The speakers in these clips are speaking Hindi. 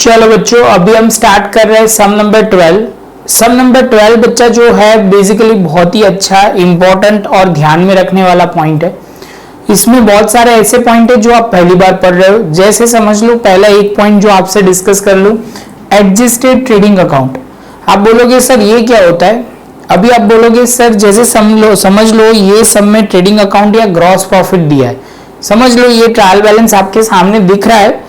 चलो बच्चों, अभी हम स्टार्ट कर रहे हैं सम नंबर 12। सम नंबर 12 बच्चा जो है बेसिकली बहुत ही अच्छा इंपॉर्टेंट और ध्यान में रखने वाला पॉइंट है। इसमें बहुत सारे ऐसे पॉइंट है जो आप पहली बार पढ़ रहे हो। जैसे समझ लो, पहला एक पॉइंट जो आपसे डिस्कस कर लूं, एडजस्टेड ट्रेडिंग अकाउंट। आप बोलोगे सर ये क्या होता है? अभी आप बोलोगे सर जैसे समझ लो ये सब में ट्रेडिंग अकाउंट या ग्रॉस प्रॉफिट दिया है। समझ लो ये ट्रायल बैलेंस आपके सामने दिख रहा है,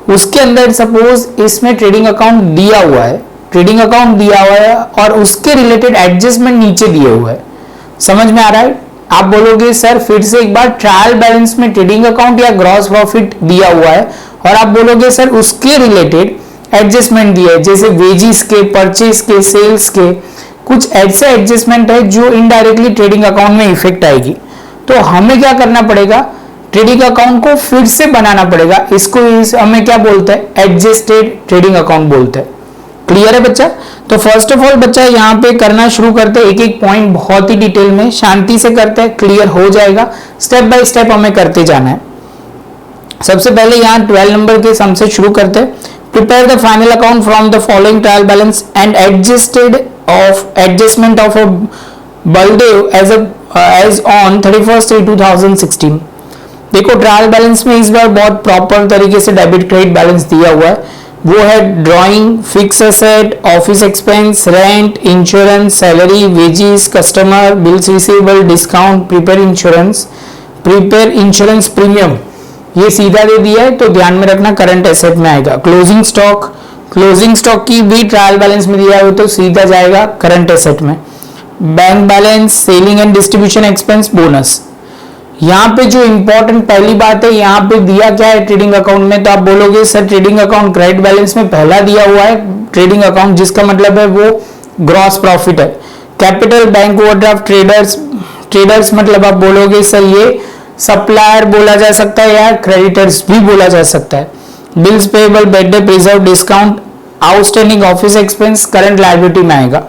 उसके अंदर सपोज इसमें ट्रेडिंग अकाउंट दिया हुआ है, ट्रेडिंग अकाउंट दिया हुआ है और उसके रिलेटेड एडजस्टमेंट नीचे दिए हुए है। समझ में आ रहा है? आप बोलोगे सर फिर से एक बार, ट्रायल बैलेंस में ट्रेडिंग अकाउंट या ग्रॉस प्रॉफिट दिया हुआ है और आप बोलोगे सर उसके रिलेटेड एडजस्टमेंट दिया है, जैसे वेजिस के, परचेज के, सेल्स के, कुछ ऐसे एडजस्टमेंट है जो इनडायरेक्टली ट्रेडिंग अकाउंट में इफेक्ट आएगी। तो हमें क्या करना पड़ेगा? ट्रेडिंग अकाउंट को फिर से बनाना पड़ेगा। इसको हमें क्या बोलते हैं? एडजस्टेड ट्रेडिंग अकाउंट बोलते हैं। क्लियर है बच्चा? तो फर्स्ट ऑफ ऑल बच्चा यहाँ पे करना शुरू करते हैं, एक एक पॉइंट बहुत ही डिटेल में शांति से करते हैं, क्लियर हो जाएगा। स्टेप बाय स्टेप हमें करते जाना है। सबसे पहले यहाँ 12 नंबर के सम से शुरू करते हैं। Prepare the final account from the following trial balance and adjustment of a Baldev as on 31/3/2016। देखो ट्रायल बैलेंस में इस बार बहुत प्रॉपर तरीके से डेबिट क्रेडिट बैलेंस दिया हुआ है। वो है drawing, fix asset, office expense, rent, insurance, salary, wages, customer, bills receivable, discount, prepaid insurance premium, ये सीधा दे दिया है तो ध्यान में रखना करंट एसेट में आएगा। क्लोजिंग स्टॉक की भी ट्रायल बैलेंस में दिया हुआ तो सीधा जाएगा करंट एसेट में। Bank balance, selling and distribution expense, bonus. यहाँ पे जो इंपॉर्टेंट पहली बात है, यहाँ पे दिया क्या है ट्रेडिंग अकाउंट में? तो आप बोलोगे sir trading account credit balance में पहला दिया हुआ है ट्रेडिंग अकाउंट, जिसका मतलब है वो ग्रॉस प्रॉफिट है। कैपिटल, बैंक ओवरड्राफ्ट, ट्रेडर्स मतलब आप बोलोगे सर ये सप्लायर बोला जा सकता है या क्रेडिटर्स भी बोला जा सकता है। Bills payable, bed day, preserve, discount, outstanding office expense current liability में आएगा।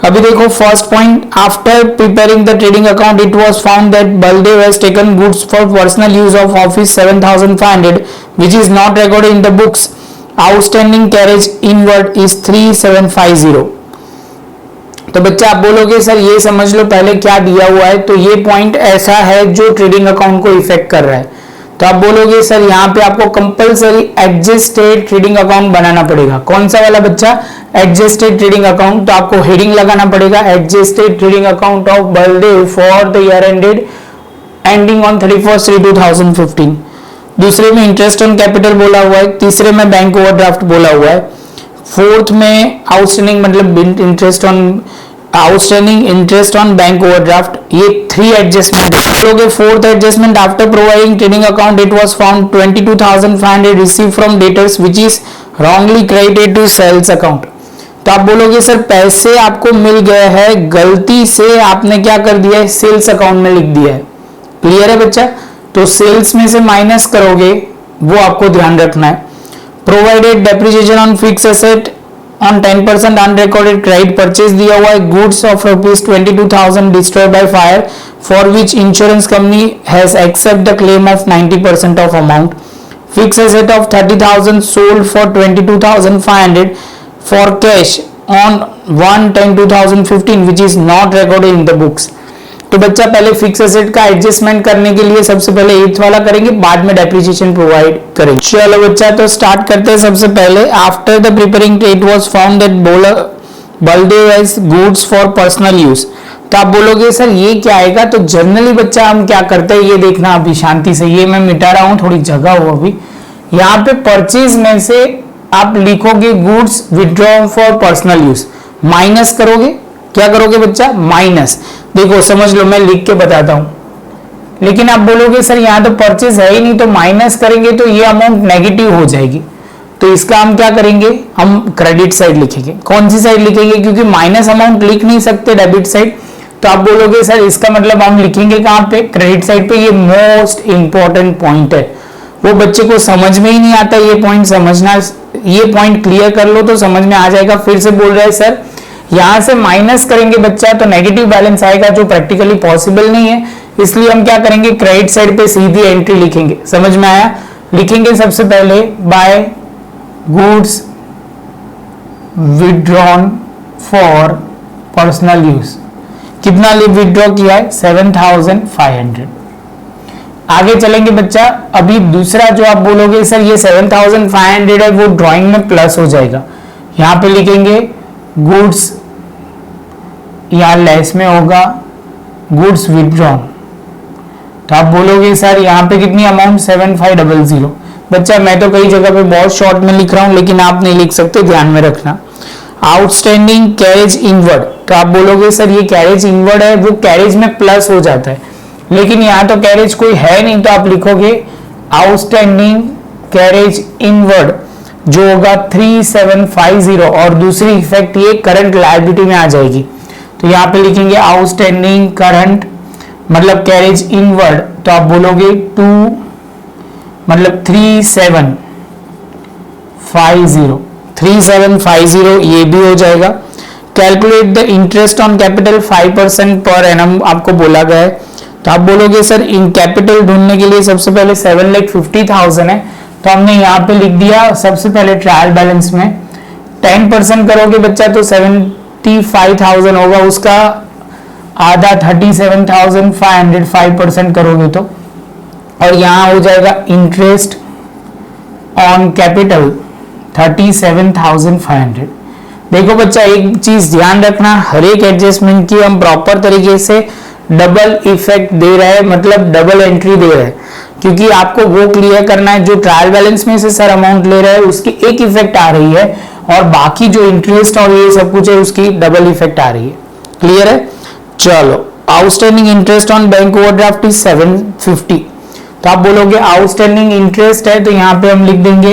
अभी देखो first point, after preparing the trading account it was found that Baldev has taken goods for personal use of office 7500 which is not recorded in the books. Outstanding carriage inward is 3750। तो बच्चा आप बोलोगे सर ये समझ लो पहले क्या दिया हुआ है, तो ये पॉइंट ऐसा है जो ट्रेडिंग अकाउंट को इफेक्ट कर रहा है। तो आप बोलोगे सर यहाँ पे आपको कंपलसरी एडजस्टेड ट्रेडिंग अकाउंट बनाना पड़ेगा। कौन सा वाला बच्चा? Adjusted trading account. तो आपको हेडिंग लगाना पड़ेगा adjusted trading account of Baldev for the year ending on 31/3/2015। दूसरे में इंटरेस्ट ऑन कैपिटल बोला हुआ है, तीसरे में बैंक ओवरड्राफ्ट बोला हुआ है, फोर्थ में आउटस्टैंडिंग मतलब इंटरेस्ट ऑन बैंक ओवरड्राफ्ट। ये 3 एडजस्टमेंट है। Fourth adjustment, after providing trading account it was found 22,500 receive from debtors which is wrongly credited to sales account. तो आप बोलोगे सर पैसे आपको मिल गए हैं, गलती से आपने क्या कर दिया है? सेल्स अकाउंट में लिख दिया है। क्लियर है बच्चा? तो सेल्स में से माइनस करोगे, वो आपको ध्यान रखना है। Provided depreciation on fix asset on 10% unrecorded credit purchase दिया हुआ है, goods of ₹22,000 destroyed by fire for which insurance company has accept the claim of 90% of amount. Fixed asset of 30,000 sold for 22,500 for cash on 1/10/2015 which is not recorded in the books. तो बच्चा पहले फिक्स एसेट का एडजस्टमेंट करने के लिए सबसे पहले 8th वाला करेंगे, बाद में डेप्रिसिएशन प्रोवाइड करेंगे। चलो बच्चा तो स्टार्ट करते हैं। सबसे पहले after the preparing it was found that Baldev has goods for personal use. तो आप बोलोगे सर ये क्या आएगा? तो जनरली बच्चा हम क्या करते हैं ये देखना अभी शांति से, ये मैं मिटा रहा हूं, थोड़ी जगह हो अभी। यहाँ पे परचेज में से आप लिखोगे goods withdraw for personal use, minus करोगे। क्या करोगे बच्चा? माइनस। देखो समझ लो मैं लिख के बताता हूं, लेकिन आप बोलोगे सर यहाँ तो परचेज है ही नहीं, तो माइनस करेंगे तो ये अमाउंट नेगेटिव हो जाएगी। तो इसका हम क्या करेंगे? हम क्रेडिट साइड लिखेंगे। कौन सी साइड लिखेंगे? क्योंकि माइनस अमाउंट लिख नहीं सकते डेबिट साइड, तो आप बोलोगे सर इसका मतलब हम लिखेंगे कहाँ पे? क्रेडिट साइड पे। ये मोस्ट इंपॉर्टेंट पॉइंट है, वो बच्चे को समझ में ही नहीं आता ये पॉइंट समझना। ये पॉइंट क्लियर कर लो तो समझ में आ जाएगा। फिर से बोल रहे हैं सर यहां से माइनस करेंगे बच्चा तो नेगेटिव बैलेंस आएगा, जो प्रैक्टिकली पॉसिबल नहीं है। इसलिए हम क्या करेंगे? क्रेडिट साइड पे सीधी एंट्री लिखेंगे। समझ में आया? लिखेंगे सबसे पहले by goods withdrawn for personal use. कितना विड्रॉ किया है? 7500। आगे चलेंगे बच्चा। अभी दूसरा जो आप बोलोगे सर ये 7500 है, वो ड्राइंग में प्लस हो जाएगा। यहां पे लिखेंगे गुड्स, यहां लेस में होगा गुड्स विड्रॉन। तो आप बोलोगे सर यहाँ पे कितनी अमाउंट? 7500। बच्चा मैं तो कई जगह पे बहुत शॉर्ट में लिख रहा हूं, लेकिन आप नहीं लिख सकते, ध्यान में रखना। आउटस्टैंडिंग कैरेज इनवर्ड, तो आप बोलोगे सर ये कैरेज इनवर्ड है, वो कैरेज में प्लस हो जाता है, लेकिन यहाँ तो कैरेज कोई है नहीं, तो आप लिखोगे आउटस्टैंडिंग कैरेज इनवर्ड जो होगा 3750, और दूसरी इफेक्ट ये करंट लायबिलिटी में आ जाएगी। तो यहाँ पे लिखेंगे आउटस्टैंडिंग करंट मतलब कैरेज इनवर्ड, तो आप बोलोगे 2 मतलब 3750 ये भी हो जाएगा। Calculate the interest on capital 5% per annum आपको बोला गया है, तो आप बोलोगे सर इन कैपिटल ढूंढने के लिए सबसे पहले 7,50,000 है, तो हमने यहाँ पे लिख दिया सबसे पहले ट्रायल बैलेंस में 10% करोगे बच्चा तो 75,000 होगा, उसका आधा 37,500 5% करोगे तो, और यहाँ हो जाएगा इंटरेस्ट ऑन कैपिटल 37,500। देखो बच्चा एक चीज ध्यान रखना, हर एक एडजस्टमेंट की हम प्रॉपर तरीके से डबल इफेक्ट दे रहे हैं, मतलब डबल एंट्री दे रहे हैं, क्योंकि आपको वो क्लियर करना है जो ट्रायल बैलेंस में से सर अमाउंट ले रहे हैं उसकी एक इफेक्ट आ रही है, और बाकी जो इंटरेस्ट और ये सब कुछ है उसकी डबल इफेक्ट आ रही है। क्लियर है? चलो, outstanding interest on bank overdraft is 750, तो आप बोलोगे आउटस्टैंडिंग इंटरेस्ट है, तो यहाँ पे हम लिख देंगे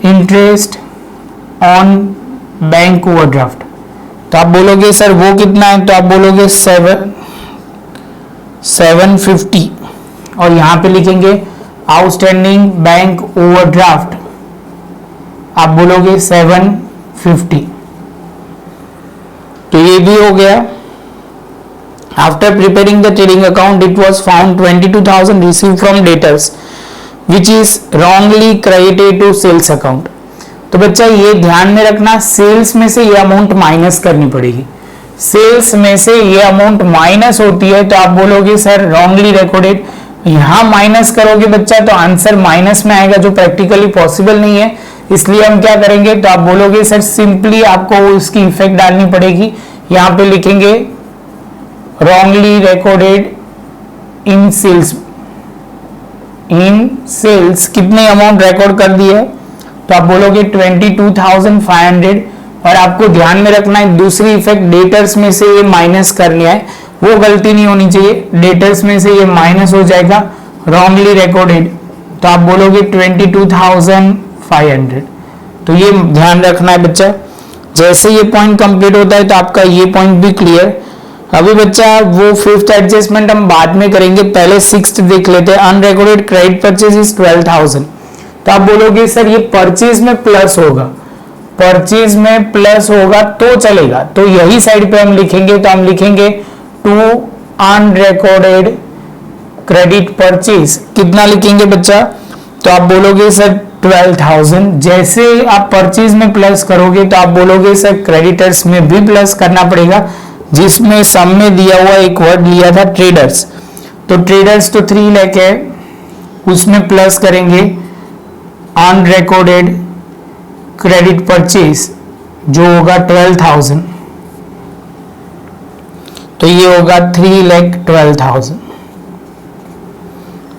इंटरेस्ट ऑन बैंक ओवरड्राफ्ट, तो आप बोलोगे सर वो कितना है, तो आप बोलोगे 750, और यहां पे लिखेंगे आउटस्टैंडिंग बैंक ओवरड्राफ्ट, आप बोलोगे 750, तो ये भी हो गया। After preparing the trading account it was found 22,000 receive from debtors which is wrongly credited to sales account. तो बच्चा ये ध्यान में रखना, सेल्स में से ये अमाउंट माइनस करनी पड़ेगी, सेल्स में से ये अमाउंट माइनस होती है, तो आप बोलोगे सर रॉन्गली रिकॉर्डेड। यहां माइनस करोगे बच्चा तो आंसर माइनस में आएगा, जो प्रैक्टिकली पॉसिबल नहीं है, इसलिए हम क्या करेंगे, तो आप बोलोगे सर सिंपली आपको उसकी इफेक्ट डालनी पड़ेगी। यहां पे लिखेंगे wrongly recorded in sales, in sales कितने अमाउंट रिकॉर्ड कर दिए, तो आप बोलोगे 22,500, और आपको ध्यान में रखना है दूसरी इफेक्ट डेटर्स में से ये माइनस करनी है, वो गलती नहीं होनी चाहिए, डेटर्स में से ये माइनस हो जाएगा रॉन्गली रिकॉर्डेड, तो आप बोलोगे 22,500, तो ये ध्यान रखना है बच्चा। जैसे ये पॉइंट कंप्लीट होता है तो आपका ये पॉइंट भी क्लियर। अभी बच्चा वो फिफ्थ एडजस्टमेंट हम बाद में करेंगे, पहले सिक्स्थ देख लेते हैं। अनरिकॉर्डेड क्रेडिट परचेज इज 12,000, तो आप बोलोगे सर ये परचेज में प्लस होगा, परचेज में प्लस होगा तो चलेगा, तो यही साइड पे हम लिखेंगे, तो हम लिखेंगे टू अनरिकॉर्डेड क्रेडिट परचेज, कितना लिखेंगे बच्चा, तो आप बोलोगे सर 12,000। जैसे आप परचेज में प्लस करोगे तो आप बोलोगे सर क्रेडिटर्स में भी प्लस करना पड़ेगा, जिसमें सम में दिया हुआ एक वर्ड लिया था ट्रेडर्स, तो ट्रेडर्स तो 3 लाख है, उसमें प्लस करेंगे अनरिकॉर्डेड क्रेडिट परचेज जो होगा 12,000, तो ये होगा 3,12,000।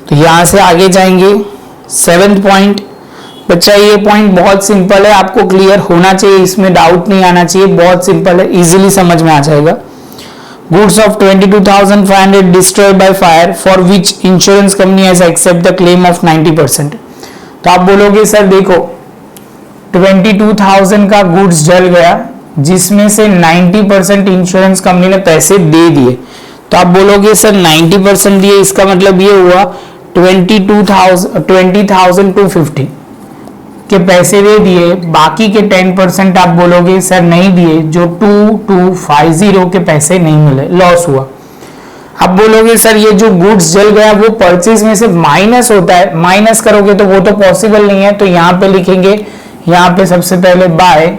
तो यहां से आगे जाएंगे 7th पॉइंट। बच्चा ये पॉइंट बहुत सिंपल है, आपको क्लियर होना चाहिए, इसमें डाउट नहीं आना चाहिए, बहुत सिंपल है, इजीली समझ में आ जाएगा। Goods of 22,500 destroyed by fire for which insurance company has accept the claim of 90%। तो आप बोलोगे सर देखो 22,000 का गुड्स जल गया, जिसमें से 90% इंश्योरेंस कंपनी ने पैसे दे दिए, तो आप बोलोगे सर 90% दिए, इसका मतलब ये हुआ 20,250 के पैसे दे दिए, बाकी के 10% आप बोलोगे सर नहीं दिए, जो 2,250 के पैसे नहीं मिले, लॉस हुआ। अब बोलोगे सर ये जो गुड्स जल गया वो परचेज में से माइनस होता है, माइनस करोगे तो वो तो पॉसिबल नहीं है, तो यहाँ पे लिखेंगे यहाँ पे सबसे पहले बाय,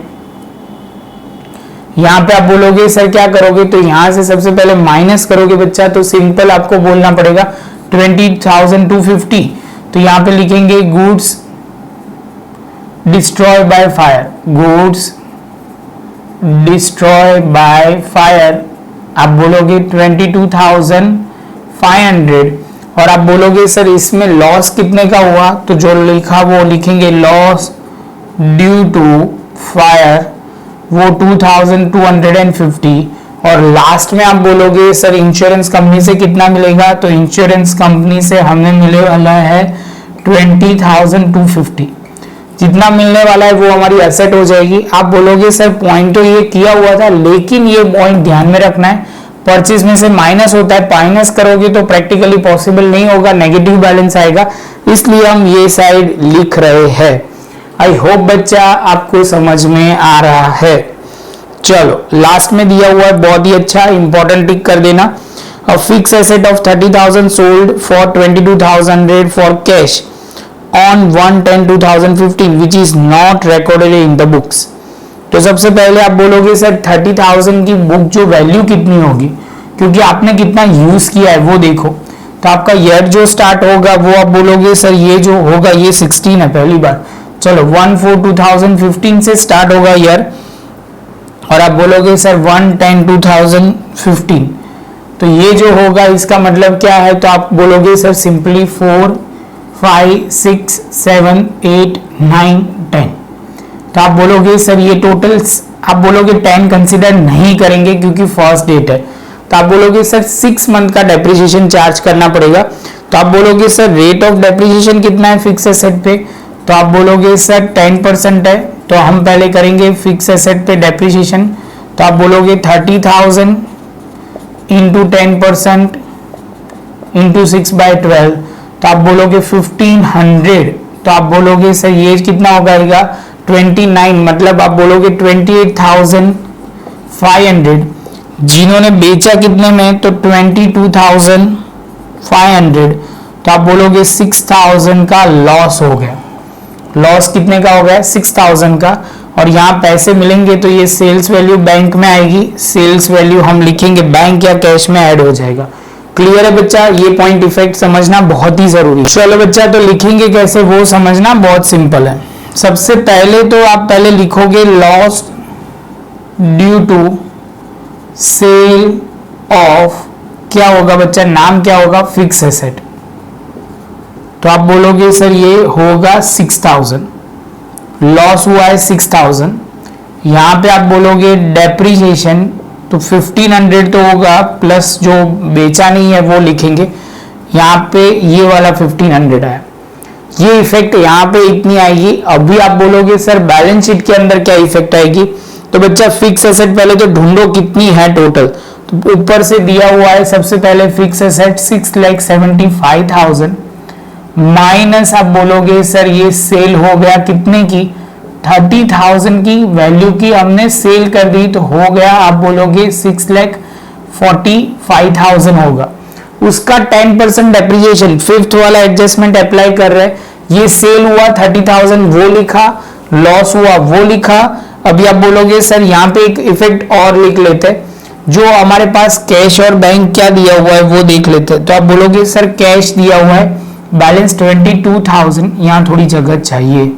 यहाँ पे आप बोलोगे सर क्या करोगे, तो यहां से सबसे पहले माइनस करोगे बच्चा, तो सिंपल आपको बोलना पड़ेगा 20,250, तो यहाँ पे लिखेंगे goods destroy by fire, goods destroy by fire, आप बोलोगे 22,500, और आप बोलोगे सर इसमें लॉस कितने का हुआ, तो जो लिखा वो लिखेंगे लॉस ड्यू टू फायर, वो 2250, और लास्ट में आप बोलोगे सर इंश्योरेंस कंपनी से कितना मिलेगा, तो इंश्योरेंस कंपनी से हमें मिले वाला है 20,250, जितना मिलने वाला है वो हमारी एसेट हो जाएगी। आप बोलोगे सर पॉइंट तो ये किया हुआ था, लेकिन ये पॉइंट ध्यान में रखना है, परचेज में से माइनस होता है, माइनस करोगे तो प्रैक्टिकली पॉसिबल नहीं होगा, नेगेटिव बैलेंस आएगा, इसलिए हम ये साइड लिख रहे हैं। आई होप बच्चा आपको समझ में आ रहा है। चलो लास्ट में दिया हुआ है, बहुत ही अच्छा, इंपॉर्टेंट टिक कर देना। A fix asset of 30,000 sold for 22,000 for cash on 1/10/2015 which is not recorded in the books। तो सबसे पहले आप बोलोगे सर 30,000 की बुक जो वैल्यू कितनी होगी, क्योंकि आपने कितना यूज किया है वो देखो, तो आपका ईयर जो स्टार्ट होगा वो आप बोलोगे सर ये जो होगा ये 16 है पहली बार, चलो 1/4/2015 से स्टार्ट होगा ईयर, और आप बोलोगे सर 1/10/2015, तो ये जो होगा इसका मतलब क्या है, तो आप बोलोगे सर सिंपली 4 5 6 7 8 9 10, तो आप बोलोगे सर ये टोटल्स, आप बोलोगे 10 कंसीडर नहीं करेंगे क्योंकि फर्स्ट डेट है, तो आप बोलोगे सर 6 मंथ का डेप्रिसिएशन चार्ज करना पड़ेगा, तो आप बोलोगे सर रेट ऑफ डेप्रिसिएशन कितना है फिक्स एसेट पे, तो आप बोलोगे सर 10% है, तो हम पहले करेंगे फिक्स एसेट पे डेप्रिसिएशन, तो आप बोलोगे 30,000 इंटू 10% इंटू 6/12, तो आप बोलोगे 1500, तो आप बोलोगे सर ये कितना हो जाएगा 29, मतलब आप बोलोगे 28,500, जिन्होंने बेचा कितने में, तो 22,500, तो आप बोलोगे 6,000 का लॉस हो गया, लॉस कितने का हो गया 6,000 का, और यहाँ पैसे मिलेंगे तो ये सेल्स वैल्यू बैंक में आएगी, सेल्स वैल्यू हम लिखेंगे बैंक या कैश में ऐड हो जाएगा। क्लियर है बच्चा, ये पॉइंट इफेक्ट समझना बहुत ही जरूरी है। चलो बच्चा, तो लिखेंगे कैसे वो समझना बहुत सिंपल है। सबसे पहले तो आप पहले लिखोगे loss due to sale of, क्या होगा बच्चा, नाम क्या होगा, फिक्स एसेट, तो आप बोलोगे सर ये होगा 6,000, लॉस हुआ है 6,000, यहां पे आप बोलोगे डेप्रिसिएशन, तो 1500 तो होगा, प्लस जो बेचा नहीं है वो लिखेंगे, यहाँ पे ये वाला 1500 आया, ये इफेक्ट यहाँ पे इतनी आएगी। अभी आप बोलोगे सर बैलेंस शीट के अंदर क्या इफेक्ट आएगी, तो बच्चा फिक्स एसेट पहले तो ढूंढो कितनी है टोटल, तो ऊपर से दिया हुआ है सबसे पहले फिक्स एसेट 6,75,000 माइनस आप बोलोगे सर ये सेल हो गया कितने की, 30,000 की वैल्यू की हमने सेल कर दी, तो हो गया आप बोलोगे 6,45,000 होगा, उसका 10% डेप्रिसिएशन, फिफ्थ वाला एडजस्टमेंट अप्लाई कर रहे हैं, ये सेल हुआ 30,000 वो लिखा, लॉस हुआ वो लिखा। अभी आप बोलोगे सर यहाँ पे एक इफेक्ट और लिख लेते हैं, जो हमारे पास कैश और बैंक क्या दिया हुआ है वो देख लेते हैं, तो आप बोलोगे सर कैश दिया हुआ है बैलेंस 22,000, यहाँ थोड़ी जगह चाहिए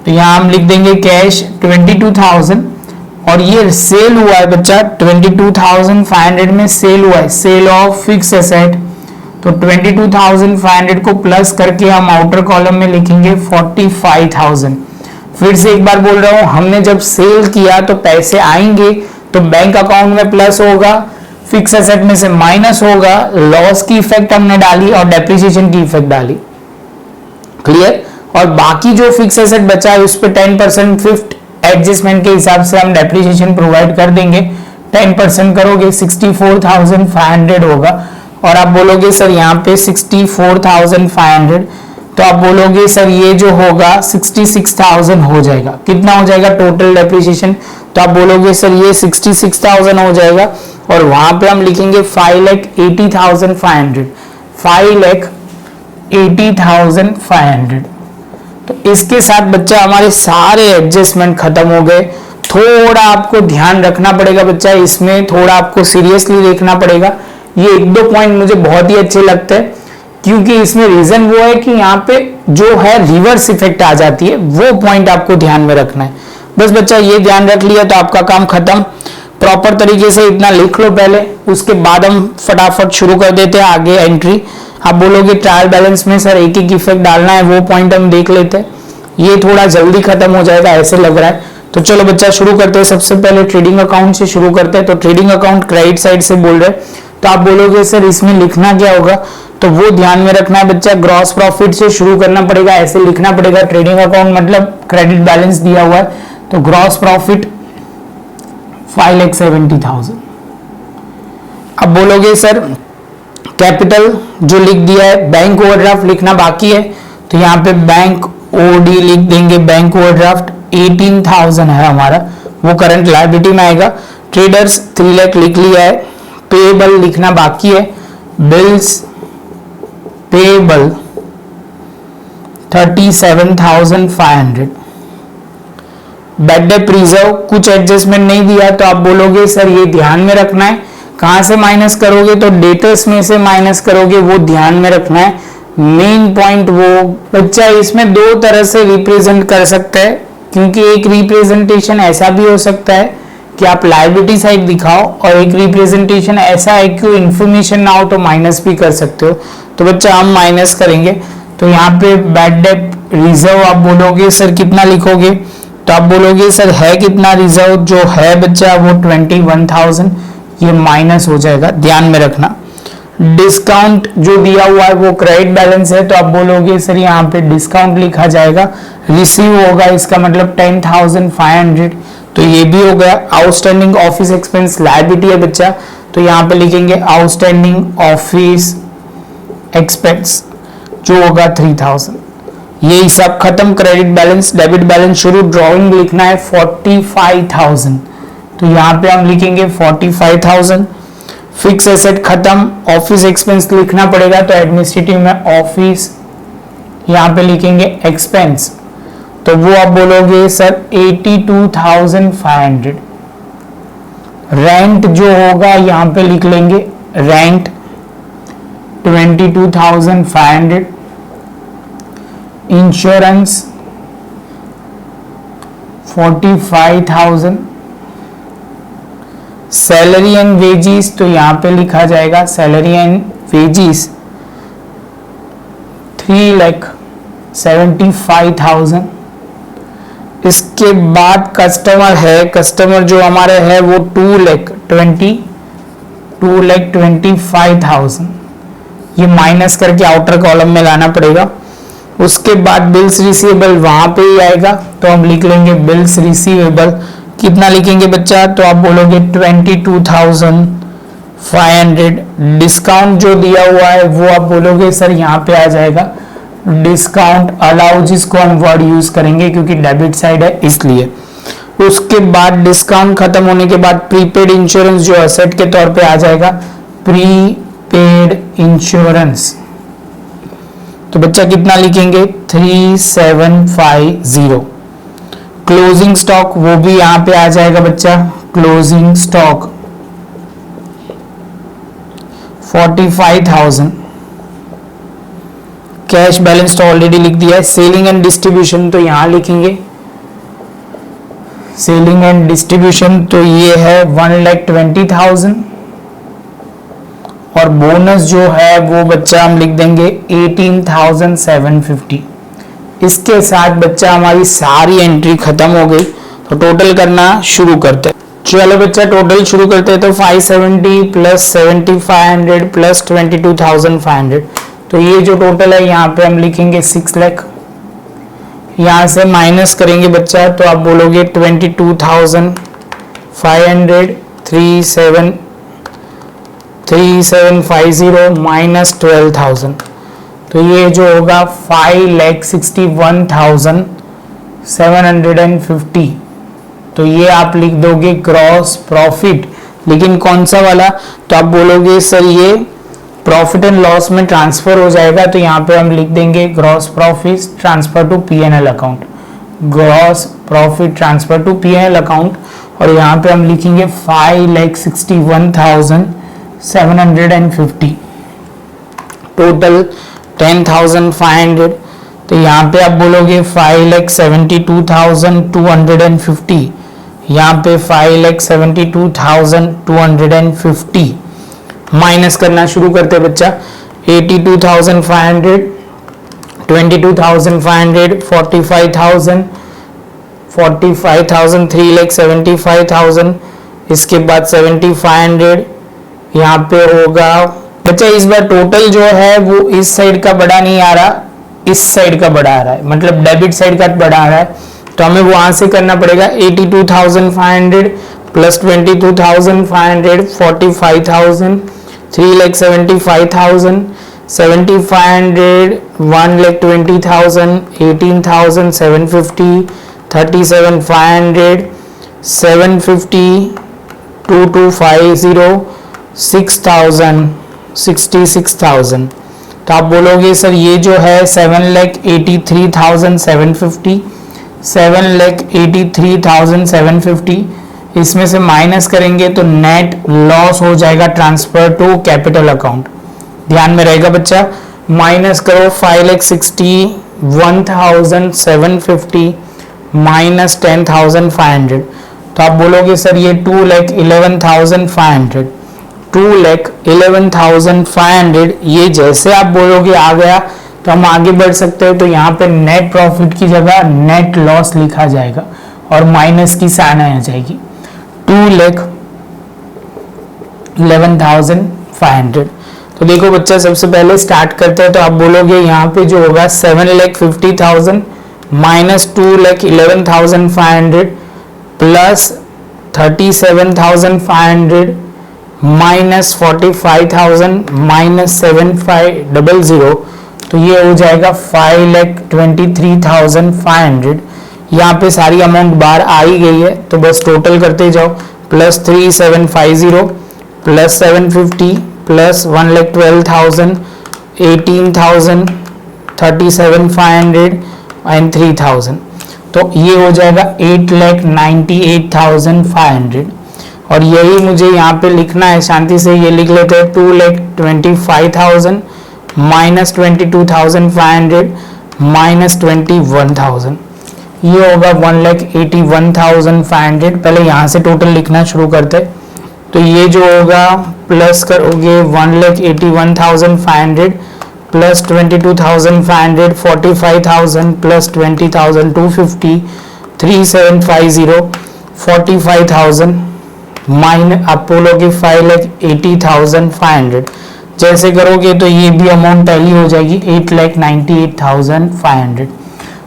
तो यहाँ हम लिख देंगे कैश 22,000, और ये सेल हुआ है बच्चा 22,500 में सेल हुआ है, सेल ऑफ फिक्स एसेट, तो 22,500 को प्लस करके हम आउटर कॉलम में लिखेंगे 45,000। फिर से एक बार बोल रहा हूं, हमने जब सेल किया तो पैसे आएंगे तो बैंक अकाउंट में प्लस होगा, फिक्स एसेट में से माइनस होगा, लॉस की इफेक्ट हमने डाली और डेप्रिसिएशन की इफेक्ट डाली। क्लियर? और बाकी जो फिक्स एसेट बचा है उस पर 10% फिफ्थ एडजस्टमेंट के हिसाब से हम डेप्रिसिएशन प्रोवाइड कर देंगे, 10% करोगे 64,500 होगा, और आप बोलोगे सर यहाँ पे 64,500, तो आप बोलोगे सर ये जो होगा 66,000 हो जाएगा, कितना हो जाएगा टोटल डेप्रिसिएशन, तो आप बोलोगे सर ये 66,000 हो जाएगा, और वहां पे हम लिखेंगे 5,80,500, 5,80,500, तो इसके साथ बच्चा हमारे सारे एडजस्टमेंट खत्म हो गए। थोड़ा आपको ध्यान रखना पड़ेगा बच्चा, इसमें थोड़ा आपको सीरियसली देखना पड़ेगा। ये एक दो पॉइंट मुझे बहुत ही अच्छे लगते हैं, क्योंकि इसमें रीजन वो है कि यहाँ पे जो है रिवर्स इफेक्ट आ जाती है, वो पॉइंट आपको ध्यान में रखना है। बस बच्चा ये ध्यान रख लिया तो आपका काम खत्म। प्रॉपर तरीके से इतना लिख लो पहले, उसके बाद हम फटाफट शुरू कर देते हैं आगे एंट्री। आप बोलोगे ट्रायल बैलेंस में सर एक एक इफेक्ट डालना है, वो पॉइंट हम देख लेते हैं, ये थोड़ा जल्दी खत्म हो जाएगा ऐसे लग रहा है। तो चलो बच्चा शुरू करते हैं। सबसे पहले ट्रेडिंग अकाउंट से शुरू करते हैं। तो ट्रेडिंग अकाउंट क्रेडिट साइड से बोल रहे हैं, तो आप बोलोगे सर इसमें लिखना क्या होगा, तो वो ध्यान में रखना है बच्चा। ग्रॉस प्रॉफिट से शुरू करना पड़ेगा, ऐसे लिखना पड़ेगा। ट्रेडिंग अकाउंट मतलब क्रेडिट बैलेंस दिया हुआ है, तो ग्रॉस प्रॉफिट 5,70,000। अब बोलोगे सर कैपिटल जो लिख दिया है, बैंक ओवरड्राफ्ट लिखना बाकी है, तो यहाँ पे बैंक ओडी लिख देंगे। बैंक ओवरड्राफ्ट 18,000 है हमारा, वो करंट लायबिलिटी में आएगा। ट्रेडर्स 3 लाख लिख लिया है। पेएबल लिखना बाकी है। Bills payable 37,500। Bad debt reserve कुछ एडजस्टमेंट नहीं दिया, तो आप बोलोगे सर ये ध्यान में रखना है। कहां से माइनस करोगे, तो डेटर्स में से माइनस करोगे, वो ध्यान में रखना है। मेन पॉइंट वो बच्चा इसमें दो तरह से रिप्रेजेंट कर सकता है, क्योंकि एक रिप्रेजेंटेशन ऐसा भी हो सकता है कि आप लायबिलिटी साइड दिखाओ, और एक रिप्रेजेंटेशन ऐसा है कि इंफॉर्मेशन ना हो तो माइनस भी कर सकते हो। तो बच्चा हम माइनस करेंगे। तो यहाँ पे बैड डेट रिजर्व आप बोलोगे सर कितना लिखोगे, तो आप बोलोगे सर है कितना रिजर्व, जो है बच्चा वो 21,000, ये माइनस हो जाएगा, ध्यान में रखना। डिस्काउंट जो दिया हुआ है वो क्रेडिट बैलेंस है, तो आप बोलोगे सर यहाँ पे डिस्काउंट लिखा जाएगा। रिसीव होगा, इसका मतलब 10,500, तो ये भी हो गया। आउटस्टैंडिंग ऑफिस एक्सपेंस लायबिलिटी है बच्चा, तो यहाँ पे लिखेंगे आउटस्टैंडिंग ऑफिस एक्सपेंस जो होगा 3,000। ये हिसाब खत्म। क्रेडिट बैलेंस डेबिट बैलेंस शुरू। ड्रॉइंग लिखना है 45,000, तो यहाँ पे हम लिखेंगे 45,000। फिक्स एसेट खत्म। ऑफिस एक्सपेंस लिखना पड़ेगा, तो एडमिनिस्ट्रेटिव में ऑफिस यहाँ पे लिखेंगे एक्सपेंस, तो वो आप बोलोगे सर 82,500। रेंट जो होगा यहाँ पे लिख लेंगे rent 22,500। Insurance 45,000। Salary and wages, तो यहाँ पे लिखा जाएगा सैलरी एंड वेजिस 3,75,000। इसके बाद कस्टमर है, कस्टमर जो हमारे है वो 2,25,000, ये माइनस करके आउटर कॉलम में लाना पड़ेगा। उसके बाद बिल्स रिसीवेबल वहां पे ही आएगा, तो हम लिख लेंगे बिल्स रिसीवेबल कितना लिखेंगे बच्चा, तो आप बोलोगे 22,500। डिस्काउंट जो दिया हुआ है वो आप बोलोगे सर यहाँ पे आ जाएगा डिस्काउंट अलाउ, जिसको हम वर्ड यूज करेंगे क्योंकि डेबिट साइड है इसलिए। उसके बाद डिस्काउंट खत्म होने के बाद प्रीपेड इंश्योरेंस जो एसेट के तौर पे आ जाएगा प्रीपेड इंश्योरेंस, तो बच्चा कितना लिखेंगे 3,750। क्लोजिंग स्टॉक वो भी यहां पे आ जाएगा बच्चा, क्लोजिंग स्टॉक 45,000। कैश बैलेंस तो ऑलरेडी लिख दिया है। सेलिंग एंड डिस्ट्रीब्यूशन तो यहां लिखेंगे, सेलिंग एंड डिस्ट्रीब्यूशन तो ये है 1,20,000, और बोनस जो है वो बच्चा हम लिख देंगे 18,750। इसके साथ बच्चा हमारी सारी एंट्री खत्म हो गई, तो टोटल करना शुरू करते हैं। चलो बच्चा टोटल शुरू करते हैं। तो 570 प्लस 7,500 प्लस 22,500, तो ये जो टोटल है यहाँ पे हम लिखेंगे 6 लाख। यहाँ से माइनस करेंगे बच्चा, तो आप बोलोगे 22,500 3750 माइनस 12,000, तो ये जो होगा 5,61,750। तो ये आप लिख दोगे ग्रॉस प्रॉफिट, लेकिन कौन सा वाला, तो आप बोलोगे सर ये प्रॉफिट एंड लॉस में ट्रांसफर हो जाएगा, तो यहाँ पे हम लिख देंगे gross profit transfer to P&L account, gross profit transfer to P&L account, और यहाँ पे हम लिखेंगे 5,61,750, टोटल 10,500। तो यहाँ पे आप बोलोगे 5,72,250, यहाँ पे 5,72,250 माइनस करना शुरू करते बच्चा। 82,500, 22,500, 45,000, 45,000, 3,75,000, इसके बाद 7,500 यहाँ पे होगा बच्चा। इस बार टोटल जो है वो इस साइड का बड़ा नहीं आ रहा, इस साइड का बड़ा आ रहा है, मतलब डेबिट साइड का बड़ा आ रहा है, तो हमें वहां से करना पड़ेगा। 82,500 प्लस 22,500, 45,000, 3,75,000, 7,500, 1,20,000, 18,750, 37,500, 750, 2,250, 6,000, 66,000। तो आप बोलोगे सर ये जो है 7,83,750, 7,83,750, इसमें से माइनस करेंगे तो नेट लॉस हो जाएगा ट्रांसफर टू कैपिटल अकाउंट। ध्यान में रहेगा बच्चा, माइनस करो 5,61,750 माइनस 10,500, तो आप बोलोगे सर ये 2,11,500, 2,11,500। ये जैसे आप बोलोगे आ गया तो हम आगे बढ़ सकते हैं। तो यहाँ पे नेट प्रॉफिट की जगह नेट लॉस लिखा जाएगा और माइनस की साइन आ जाएगी 2,11,500। तो देखो बच्चा सबसे पहले स्टार्ट करते हैं, तो आप बोलोगे यहाँ पे जो होगा 7,50,000 माइनस 2,11,500 प्लस 37,500 माइनस 45,000 माइनस 7,500, तो ये हो जाएगा 5,23,500। यहाँ पे सारी अमाउंट बाहर आ ही गई है, तो बस टोटल करते जाओ। प्लस 3,750 प्लस 750 प्लस 1,12,000, 18,000, 37,500 एंड 3,000, तो ये हो जाएगा 8,98,500। और यही मुझे यहाँ पे लिखना है, शांति से ये लिख लेते हैं 2,25,000 माइनस 22,500 माइनस 21,000, ये होगा 1,81,500। पहले यहाँ से टोटल लिखना शुरू करते, तो ये जो होगा प्लस करोगे 1,81,500 प्लस 22,500, 45,000 प्लस 20,000, 250, 3,750, 45,000 माइनस आप बोलोगे 5,80,500। जैसे करोगे तो ये भी अमाउंट टैली हो जाएगी 8,98,500।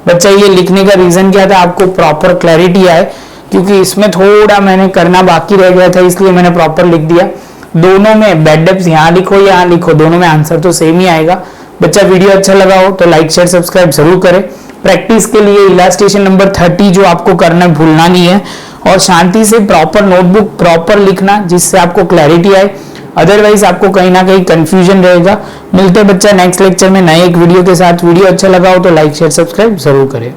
बच्चा ये लिखने का रीजन क्या था, आपको प्रॉपर क्लैरिटी आए, क्योंकि इसमें थोड़ा मैंने करना बाकी रह गया था, इसलिए मैंने प्रॉपर लिख दिया। दोनों में बेड डेप्स यहाँ लिखो यहाँ लिखो, दोनों में आंसर तो सेम ही आएगा। बच्चा वीडियो अच्छा लगा हो तो लाइक शेयर सब्सक्राइब जरूर करें। प्रैक्टिस के लिए इलास्ट्रेशन नंबर 30 जो आपको करना भूलना नहीं है, और शांति से प्रॉपर नोटबुक प्रॉपर लिखना, जिससे आपको क्लैरिटी आए, अदरवाइज आपको कहीं ना कहीं कंफ्यूजन रहेगा। मिलते हैं बच्चा नेक्स्ट लेक्चर में नए एक वीडियो के साथ। वीडियो अच्छा लगा हो तो लाइक शेयर सब्सक्राइब जरूर करें।